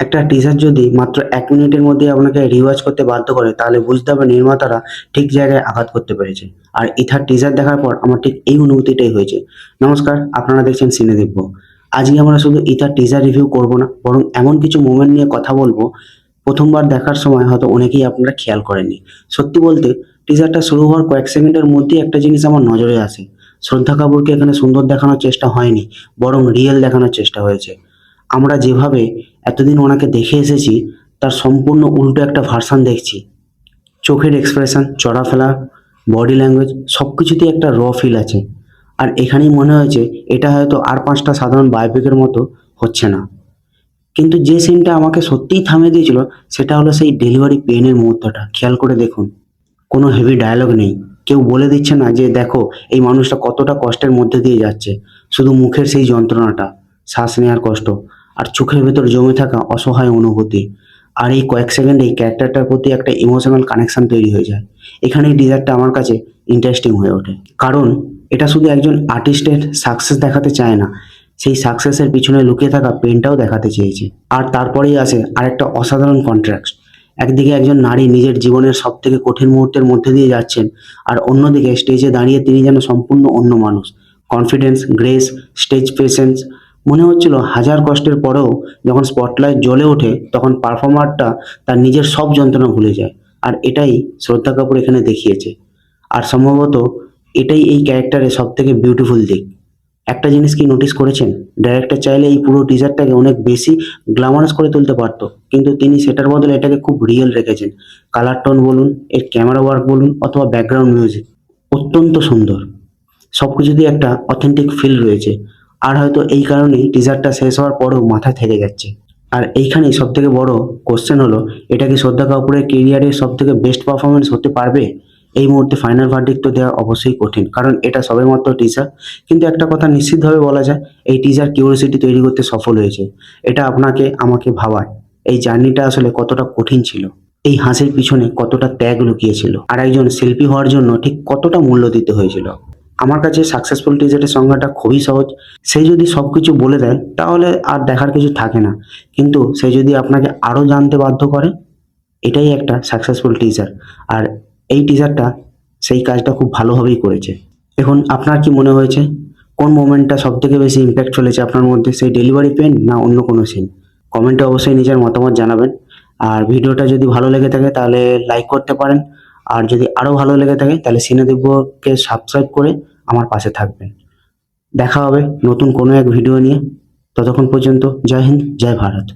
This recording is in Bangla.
একটা টিজার যদি মাত্র 1 মিনিটের মধ্যে আপনাকে রিওয়াজ করতে বাধ্য করে, তাহলে বুঝতে হবে নির্মাতারা ঠিক জায়গায় আঘাত করতে পেরেছে। আর ইথার টিজার দেখার পর আমার ঠিক এই অনুভূতিটাই হয়েছে। নমস্কার, আপনারা দেখছেন সিনে দেখব। আজকে আমরা শুধু ইথার টিজার রিভিউ করব না, বরং এমন কিছু মোমেন্ট নিয়ে কথা বলবো প্রথমবার দেখার সময় হয়তো অনেকেই আপনারা খেয়াল করেননি। সত্যি বলতে, টিজারটা শুরু হওয়ার কয়েক সেকেন্ডের মধ্যেই একটা জিনিস আমার নজরে আসে। শ্রদ্ধা কাপুরকে এখানে সুন্দর দেখানোর চেষ্টা হয়নি, বরং রিয়েল দেখানোর চেষ্টা হয়েছে। আমরা যেভাবে এতদিন ওনাকে দেখে এসেছি, তার সম্পূর্ণ উল্টো একটা ভার্সান দেখছি। চোখের এক্সপ্রেশন, চড়াফেরা, বডি ল্যাঙ্গুয়েজ সব কিছুতেই একটা ফিল আছে। আর এখানেই মনে হয়েছে এটা হয়তো আর 5টা সাধারণ বায়োপিকের মতো হচ্ছে না। কিন্তু যে সিনটা আমাকে সত্যিই থামিয়ে দিয়েছিল, সেটা হলো সেই ডেলিভারি পেনের মুহূর্তটা। খেয়াল করে দেখুন, কোনো হেভি ডায়ালগ নেই, কেউ বলে দিচ্ছে না যে দেখো এই মানুষটা কতটা কষ্টের মধ্যে দিয়ে যাচ্ছে। শুধু মুখের সেই যন্ত্রণাটা, শ্বাস নেওয়ার কষ্ট, আর চোখের ভেতর জমে থাকা অসহায় অনুভূতি। আর এই কয়েক সেকেন্ডে এই ক্যারেক্টারটার প্রতি একটা ইমোশনাল কানেকশন তৈরি হয়ে যায়। এখানে এই ডিজারটা আমার কাছে ইন্টারেস্টিং হয়ে ওঠে, কারণ এটা শুধু একজন আর্টিস্টের সাকসেস দেখাতে চায় না, সেই সাকসেসের পিছনে লুকিয়ে থাকা পেনটাও দেখাতে চেয়েছে। আর তারপরেই আসে আরেকটা অসাধারণ কন্ট্রাস্ট। একদিকে একজন নারী নিজের জীবনের সব থেকে কঠিন মুহূর্তের মধ্যে দিয়ে যাচ্ছেন, আর অন্যদিকে স্টেজে দাঁড়িয়ে তিনি যেন সম্পূর্ণ অন্য মানুষ। Confidence, grace, stage presence. মনে হচ্ছিল হাজার কষ্টের পরেও যখন স্পটলাইট জ্বলে ওঠে, তখন পারফর্মারটা তার নিজের সব যন্ত্রণা ভুলে যায়। আর এটাই শ্রদ্ধা কাপুর এখানে দেখিয়েছে। আর সম্ভবত এটাই এই ক্যারেক্টারের সব থেকে বিউটিফুল দিক। একটা জিনিস কি নোটিস করেছেন, ডাইরেক্টর চাইলে এই পুরো টিজারটাকে অনেক বেশি গ্ল্যামারাস করে তুলতে পারতো, কিন্তু তিনি সেটার বদলে এটাকে খুব রিয়েল রেখেছেন। কালার টোন বলুন, এর ক্যামেরা ওয়ার্ক বলুন, অথবা ব্যাকগ্রাউন্ড মিউজিক অত্যন্ত সুন্দর। সবকিছুতেই একটা অথেন্টিক ফিল রয়েছে। আর হয়তো এই কারণেই টিজারটা শেষ হওয়ার পরেও মাথায় থেকে যাচ্ছে। আর এইখানেই সব থেকে বড় কোশ্চেন হলো, এটা কি শ্রদ্ধা কাপুরের কেরিয়ারের সব থেকে বেস্ট পারফরমেন্স হতে পারবে? এই মুহূর্তে ফাইনাল ভার্ডিক্ট তো দেওয়া অবশ্যই কঠিন, কারণ এটা সবেমাত্র টিজার। কিন্তু একটা কথা নিশ্চিতভাবে বলা যায়, এই টিজার কিউরিওসিটি তৈরি করতে সফল হয়েছে। এটা আপনাকে আমাকে ভাবায় এই জার্নিটা আসলে কতটা কঠিন ছিল, এই হাসির পিছনে কতটা ত্যাগ লুকিয়েছিল, আর একজন শিল্পী হওয়ার জন্য ঠিক কতটা মূল্য দিতে হয়েছিল। আমার কাছে সাকসেসফুল টিজারের সংজ্ঞাটা খুবই সহজ। সে যদি সবকিছু বলে দেয়, তাহলে আর দেখার কিছু থাকে না। কিন্তু সে যদি আপনাকে আরো জানতে বাধ্য করে, এটাই একটা সাকসেসফুল টিজার। আর এই টিজারটা সেই কাজটা খুব ভালোভাবেই করেছে। এখন আপনার কি মনে হয়েছে, কোন মোমেন্টটা সব থেকে বেশি ইম্প্যাক্ট চলেছে আপনার মধ্যে, সেই ডেলিভারি পেন না অন্য কোনো সিন? কমেন্টে অবশ্যই নিজের মতামত জানাবেন। আর ভিডিওটা যদি ভালো লেগে থাকে তাহলে লাইক করতে পারেন। আর যদি আরো ভালো লেগে থাকে তাহলে সিনে দেখবকে সাবস্ক্রাইব করে আমার পাশে থাকবেন। দেখা হবে নতুন কোনো এক ভিডিও নিয়ে। ততক্ষণ পর্যন্ত জয় হিন্দ, জয় ভারত।